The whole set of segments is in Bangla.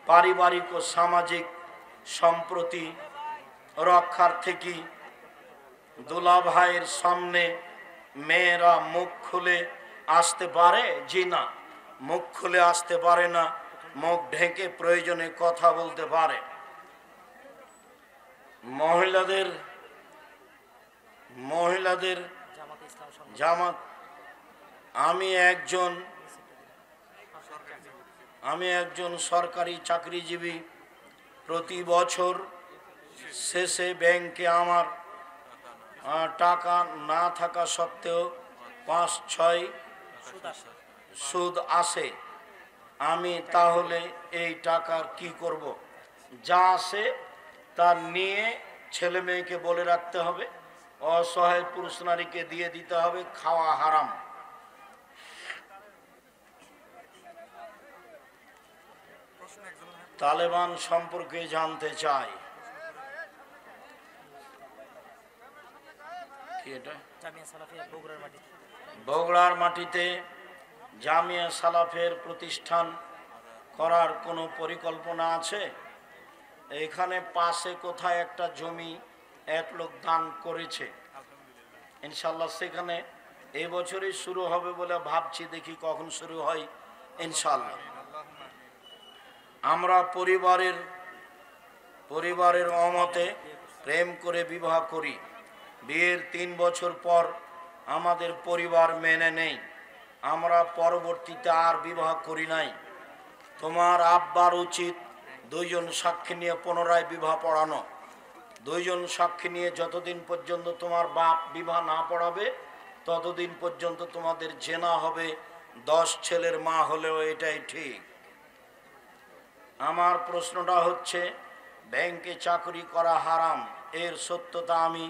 পারিবারিক ও সামাজিক সম্প্রতি রক্ষার থেকে দুলাভাইয়ের সামনে মেয়েরা মুখ খুলে আসতে পারে? জি না, মুখ খুলে আসতে পারে না, মুখ ঢেকে প্রয়োজনে কথা বলতে পারে। মহিলাদের জামাত, আমি একজন সরকারি চাকরিজীবী। প্রতি বছর শেষে ব্যাংকে আমার টাকা না থাকা সত্ত্বেও 5-6 সুদ আসে। আমি তাহলে এই টাকার কি করব? যা আসে তা নিয়ে ছেলে মেয়েকে বলে রাখতে হবে, অসহায় পুরুষ নারীকে দিয়ে দিতে হবে, খাওয়া হারাম। তালেবান সম্পর্কে জানতে চাই। বগুড়ার মাটিতে জামিয়া সালাফের প্রতিষ্ঠান করার কোনো পরিকল্পনা আছে? এখানে পাশে কোথায় একটা জমি এক লোক দান করেছে, ইনশাল্লাহ সেখানে এই বছরই শুরু হবে বলে ভাবছি, দেখি কখন শুরু হয় ইনশাল্লাহ। আমরা পরিবারের অমতে প্রেম করে বিবাহ করি। বিয়ের 3 বছর পর আমাদের পরিবার মেনে নেই, আমরা পরবর্তীতে আর বিবাহ করি নাই। তোমার আব্বার উচিত 2 জন সাক্ষী নিয়ে পুনরায় বিবাহ পড়ানো। 2 জন সাক্ষী নিয়ে যতদিন পর্যন্ত তোমার বাপ বিবাহ না পড়াবে ততদিন পর্যন্ত তোমাদের জেনা হবে। 10 ছেলের মা হলেও এটাই ঠিক। আমার প্রশ্নটা হচ্ছে, ব্যাংকে চাকরি করা হারাম, এর সত্যতা আমি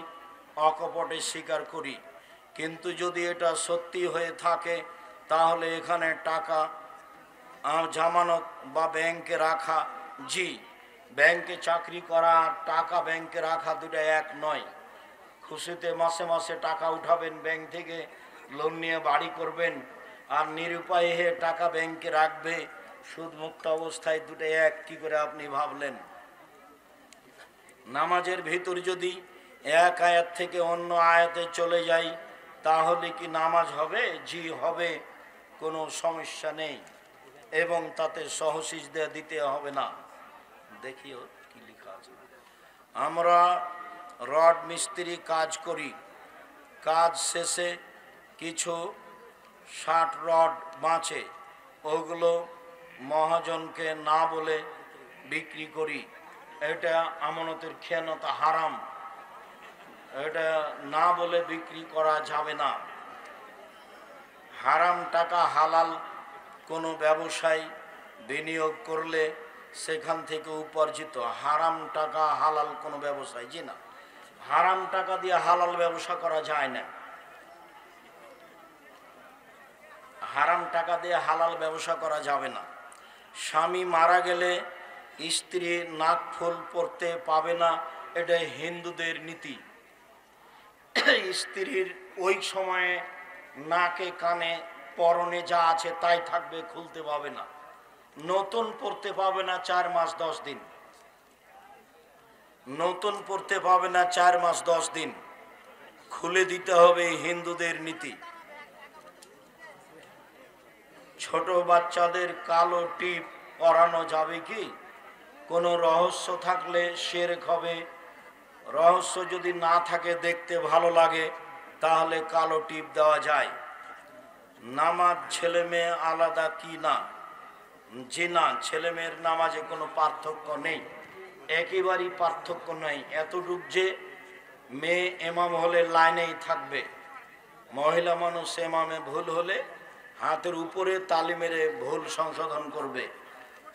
অকপটে স্বীকার করি, কিন্তু যদি এটা সত্যি হয়ে থাকে তাহলে এখানে টাকা জামানত বা ব্যাংকে রাখা, জি, ব্যাংকে চাকরি করা আর টাকা ব্যাংকে রাখা দুটো এক নয়। খুশিতে মাসে মাসে টাকা উঠাবেন ব্যাংক থেকে, লোন নিয়ে বাড়ি করবেন, আর নিরুপায় হয়ে টাকা ব্যাংকে রাখবে সুদমুক্ত অবস্থায়, দুটো এক কি করে আপনি ভাবলেন? নামাজের ভিতর যদি এক আয়াত থেকে অন্য আয়াতে চলে যাই তাহলে কি নামাজ হবে? জি হবে, কোনো সমস্যা নেই, এবং তাতে সহসিজদা দিতে হবে না। দেখিও কি লেখা আছে। আমরা রড মিস্ত্রি কাজ করি, কাজ শেষে কিছু 60 রড বাঁচে, ওগুলো মহাজনকে না বলে বিক্রি করি। এটা আমানতের খেয়ানতা, হারাম, এটা না বলে বিক্রি করা যাবে না। হারাম টাকা হালাল কোনো ব্যবসায় বিনিয়োগ করলে সেখান থেকে উপার্জিত। হারাম টাকা হালাল কোনো ব্যবসায়, জি না, হারাম টাকা দিয়ে হালাল ব্যবসা করা যায় না। হারাম টাকা দিয়ে হালাল ব্যবসা করা যাবে না। স্বামী মারা গেলে স্ত্রী নাকফুল পরতে পাবে না, এটা হিন্দুদের নীতি। স্ত্রীর ওই সময়ে নাকে কানে পরনে যা আছে তাই থাকবে, খুলতে পাবে না। নতুন পরতে পাবে না 4 মাস 10 দিন, নতুন পরতে পাবে না 4 মাস 10 দিন, খুলে দিতে হবে, হিন্দুদের নীতি। ছোট বাচ্চাদের কালো টিপ পরানো যাবে কি? কোনো রহস্য থাকলে শেরক হবে। রহস্য যদি না থাকে, দেখতে ভালো লাগে, তাহলে কালো টিপ দেওয়া যায়। নামাজ ছেলে মেয়ে আলাদা কি না? জি না, ছেলে মেয়ের নামাজে কোনো পার্থক্য নেই, একেবারেই পার্থক্য নেই। এতটুক যে মেয়ে এমাম হলে লাইনেই থাকবে, মহিলা মানুষ এমামে ভুল হলে হাতের উপরে তালি মেরে ভুল সংশোধন করবে।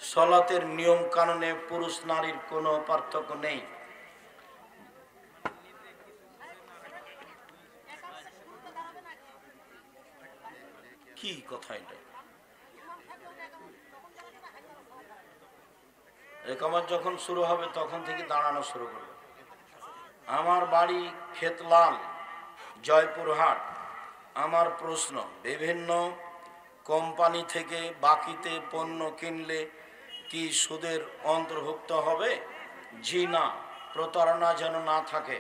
সলাতের নিয়ম কানুনে পুরুষ নারীর কোনো পার্থক্য নেই। কি কথা এটা? একামত যখন শুরু হবে তখন থেকে দাঁড়ানো শুরু করবে। আমার বাড়ি খেতলাল, জয়পুরহাট। আমার প্রশ্ন, বিভিন্ন কোম্পানি থেকে বাকিতে পণ্য কিনলে কি সুদের অন্তর্ভুক্ত হবে? জি না, প্রতারণা যেন না থাকে।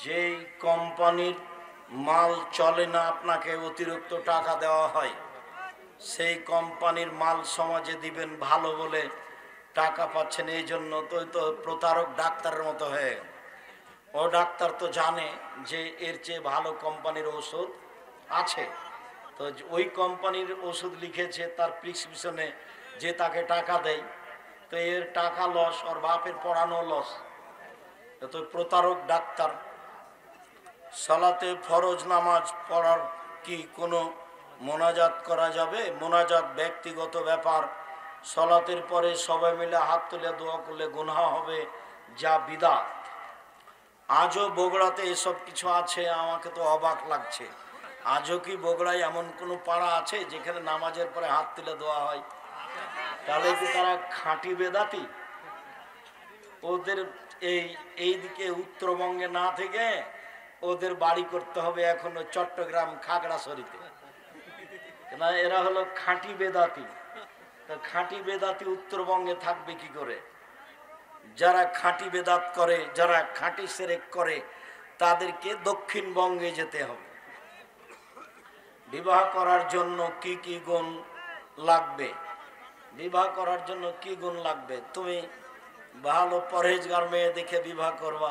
যেই কোম্পানির মাল চলে না, আপনাকে অতিরিক্ত টাকা দেওয়া হয়, সেই কোম্পানির মাল সমাজে দিবেন ভালো বলে টাকা পাচ্ছেন, এই জন্য তো প্রতারক ডাক্তারের মতো হয়ে গেল। ও ডাক্তার তো জানে যে এর চেয়ে ভালো কোম্পানির ওষুধ আছে, তো ওই কোম্পানির ওষুধ লিখেছে, তার প্রিসক্রিপশনে যে তাকে টাকা দেয়, তো এর টাকা লস, ওর বাপের পড়ানো লস, তো প্রতারক ডাক্তার। সালাতে ফরজ নামাজ পড়ার কি কোনো মোনাজাত করা যাবে? মোনাজাত ব্যক্তিগত ব্যাপার। সালাতের পরে সবাই মিলে হাত তুলে দোয়া করলে গুনাহ হবে, যা বিদআত। আজও বগুড়াতে এসব কিছু আছে, আমাকে তো অবাক লাগছে। আজও কি বগুড়ায় এমন কোনো পাড়া আছে যেখানে নামাজের পরে হাত তুলে দেওয়া হয়? তাহলে কি তারা খাঁটি বেদাতি? ওদের এইদিকে উত্তরবঙ্গে না থেকে ওদের বাড়ি করতে হবে এখনো চট্টগ্রাম খাগড়াছড়িতে, না এরা হলো খাঁটি বেদাতি। তো খাঁটি বেদাতি উত্তরবঙ্গে থাকবে কি করে? যারা খাঁটি বেদাত করে, যারা খাঁটি সেরেক করে, তাদেরকে দক্ষিণবঙ্গে যেতে হবে। বিবাহ করার জন্য কি কি গুণ লাগবে? বিবাহ করার জন্য কি গুণ লাগবে? তুমি ভালো পরহেজগার মেয়ে দেখে বিবাহ করবা,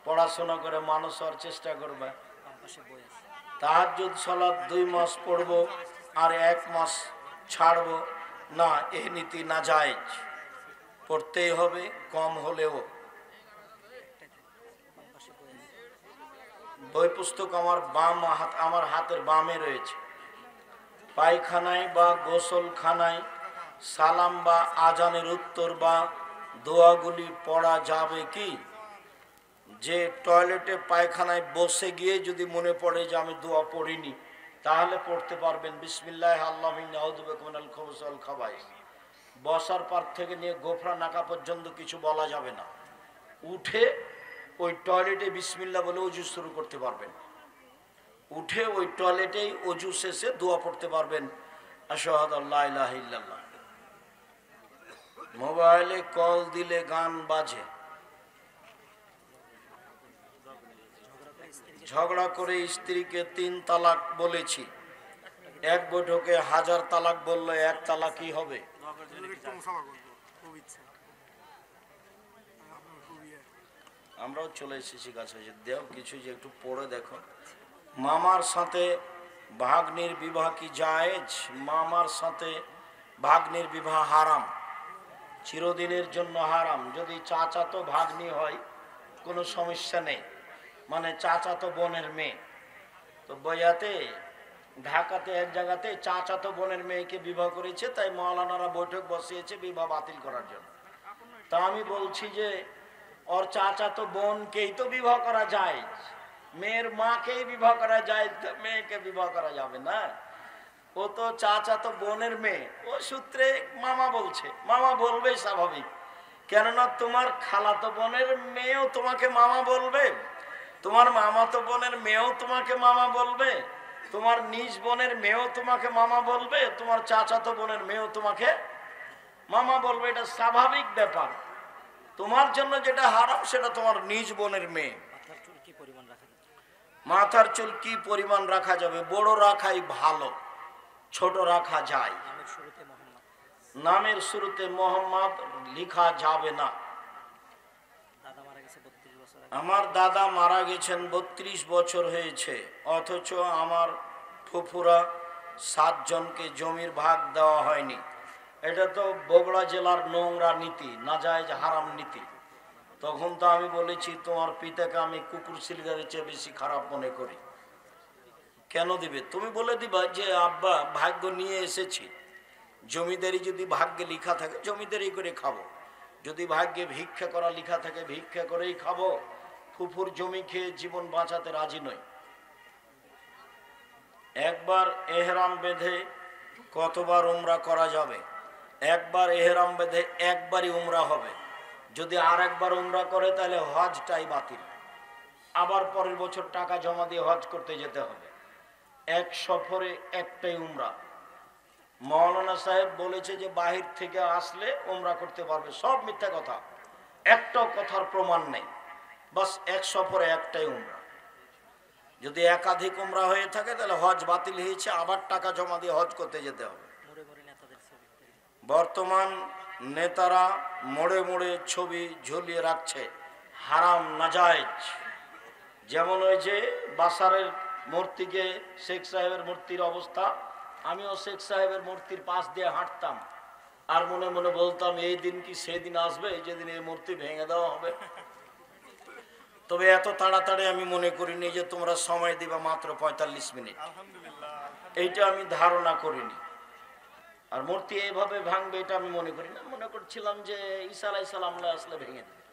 পড়াশোনা করে মানুষ হওয়ার চেষ্টা করবা। তাহাজ্জুদ সালাত 2 মাস পড়বো আর 1 মাস ছাড়বো না, এই নীতি নাজায়েজ। পড়তেই হবে, কম হলেও। বই পুস্তক আমার হাতের বামে রয়েছে। পায়খানায় বা গোসলখানায় সালাম বা আজানের উত্তর বা দোয়াগুলি পড়া যাবে কি? যে টয়লেটে পায়খানায় বসে গিয়ে যদি মনে পড়ে যে আমি দোয়া পড়িনি, তাহলে পড়তে পারবেন বিসমিল্লাহ আল্লাহু আউযু বিকা মিনাল খুবুসি ওয়াল খাবাইস। বসার পর থেকে নিয়ে গোফরা নাকা পর্যন্ত কিছু বলা যাবে না। উঠে ওই টয়লেটে বিসমিল্লাহ বলে ওযু শুরু করতে পারবেন। উঠে ওই টয়লেটেই ওযু শেষে দোয়া পড়তে পারবেন, আশহাদু আল্লা ইলাহা ইল্লাল্লাহ। মোবাইলে কল দিলে গান বাজে। ঝগড়া করে স্ত্রীকে 3 তালাক বলেছি, এক বৈঠকে 1000 তালাক বললে 1 তালাকই হবে। আমরাও চলে এসেছি কাছে, দেও কিছু যে একটু পড়ে দেখো। মামার সাথে ভাগ্নির বিবাহ কি জায়েজ? মামার সাথে ভাগ্নির বিবাহ হারাম, চিরদিনের জন্য হারাম। যদি চাচাতো ভাগ্নি হয় কোনো সমস্যা নেই, মানে চাচাতো বোনের মেয়ে। তো বয়াতে ঢাকাতে এক জায়গাতে চাচাতো বোনের মেয়েকে বিবাহ করেছে, তাই মাওলানারা বৈঠক বসিয়েছে বিবাহ বাতিল করার জন্য। তা আমি বলছি যে ওর চাচাতো বোনকেই তো বিবাহ করা যায়, মেয়ের মাকেই বিবাহ করা যায়, মেয়েকে বিবাহ করা যাবে না? ও তো চাচাতো বোনের মেয়ে, ও সূত্রে মামা বলছে, মামা বলবেই স্বাভাবিক। কেননা তোমার খালাতো বোনের মেয়েও তোমাকে মামা বলবে, তোমার মামাতো বোনের মেয়েও তোমাকে মামা বলবে, তোমার নিজ বোনের মেয়েও তোমাকে মামা বলবে, তোমার চাচাতো বোনের মেয়েও তোমাকে মামা বলবে। এটা স্বাভাবিক ব্যাপার। তোমার জন্য যেটা হারাম সেটা তোমার নিজ বোনের মেয়ে। মাথার চুল কি পরিমাণ রাখা যাবে? বড় রাখাই ভালো, ছোট রাখা যায়। নামের শুরুতে মোহাম্মদ লেখা যাবে না। আমার দাদা মারা গেছেন, 32 বছর হয়েছে, অথচ আমার ফুফুরা 7 জনকে জমির ভাগ দেওয়া হয়নি। এটা তো বগুড়া জেলার নোংরা নীতি, নাজায়েজ হারাম নীতি। তখন তো আমি বলেছি তোমার পিতাকে আমি কুকুর সিলগারের চেয়ে বেশি খারাপ মনে করি। কেন দিবে? তুমি বলে দিবা যে আব্বা ভাগ্য নিয়ে এসেছি, জমিদারি যদি ভাগ্যে লেখা থাকে জমিদারি করে খাবো, যদি ভাগ্যে ভিক্ষা করা লেখা থাকে ভিক্ষা করেই খাবো। ফুফুর জমি খেয়ে জীবন বাঁচাতে রাজি নই। একবার এহরাম বেঁধে কতবার উমরা করা যাবে? একবার এহরাম বেঁধে একবারই উমরা হবে। যদি আর একবার উমরা করে তাহলে হজটাই বাতিল, আবার পরের বছর টাকা জমা দিয়ে হজ করতে যেতে হবে। এক সফরে একটাই উমরা। মৌলানা সাহেব বলেছে যে বাহির থেকে আসলে উমরা করতে পারবে, সব মিথ্যা কথা, একটাও কথার প্রমাণ নেই। বাস এক সফরে একটাই উমরা। যদি একাধিক উমরা হয়ে থাকে তাহলে হজ বাতিল হয়েছে, আবার টাকা জমা দিয়ে হজ করতে যেতে হবে। বর্তমান নেতারা মোড়ে মোড়ে ছবি ঝুলিয়ে রাখছে, হারাম নাজায়েজ। যেমন ওই যে বাসারের মূর্তিকে শেখ সাহেবের মূর্তির অবস্থা, আমিও শেখ সাহেবের মূর্তির পাশ দিয়ে হাঁটতাম আর মনে মনে বলতাম এই দিন কি সেদিন আসবে যেদিন এই মূর্তি ভেঙে দেওয়া হবে। তবে এত তাড়াতাড়ি আমি মনে করিনি যে তোমরা সময় দিবা মাত্র 45 মিনিট, এইটা আমি ধারণা করিনি। আর মূর্তি এইভাবে ভাঙবে এটা আমি মনে করি না। মনে করছিলাম যে ঈসা আলাইহিস সালাম আসলে ভেঙে দেবে।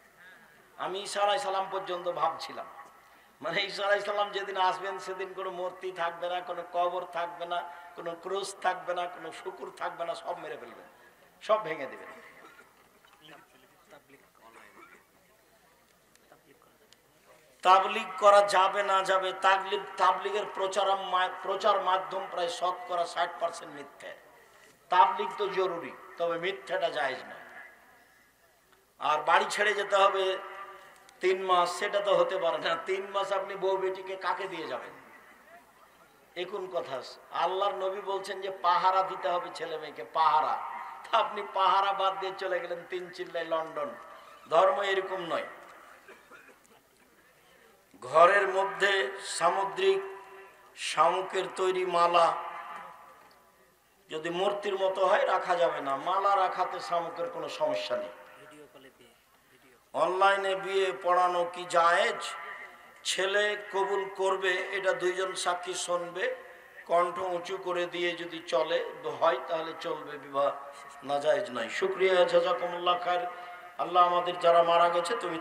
আমি ঈসা আলাইহিস সালাম পর্যন্ত ভাবছিলাম, মানে ঈসা আলাইহিস সালাম যেদিন আসবেন সেদিন কোনো মূর্তি থাকবে না, কোনো কবর থাকবে না, কোনো ক্রুশ থাকবে না, কোনো শুকুর থাকবে না, সব মেরে ফেলবেন, সব ভেঙে দেবেন। তাবলীগ করা যাবে না যাবে, তাবলীগের প্রচার মাধ্যম প্রায় শতকরা 60% মিথ্যে। তাবলীগ তো জরুরি, তবে মিথ্যাটা জায়েজ না। আর বাড়ি ছেড়ে যেতে হবে 3 মাস, সেটা তো হতে পারে না। 3 মাস আপনি বউ বেটিকে কাকে দিয়ে যাবেন? এখন কথা, আল্লাহর নবী বলছেন যে পাহারা দিতে হবে ছেলে মেয়েকে, পাহারা। আপনি পাহারা বাদ দিয়ে চলে গেলেন 3 চিল্লায় লন্ডন। ধর্ম এরকম নয়। ঘরের মধ্যে সামুদ্রিক শামুকের তৈরি মালা যদি মূর্তির মতো হয় রাখা যাবে না, মালা রাখাতে শামুকের কোনো সমস্যা নেই। অনলাইনে বিয়ে পড়ানো কি জায়েজ? ছেলে কবুল করবে, এটা 2 জন সাক্ষী শুনবে, কণ্ঠ উঁচু করে দিয়ে যদি চলে হয় তাহলে চলবে, বিবাহ নাজায়েজ নয়। শুকরিয়া, জাযাকুমুল্লাহ খায়র। আল্লাহ আমাদের যারা মারা গেছে তুমি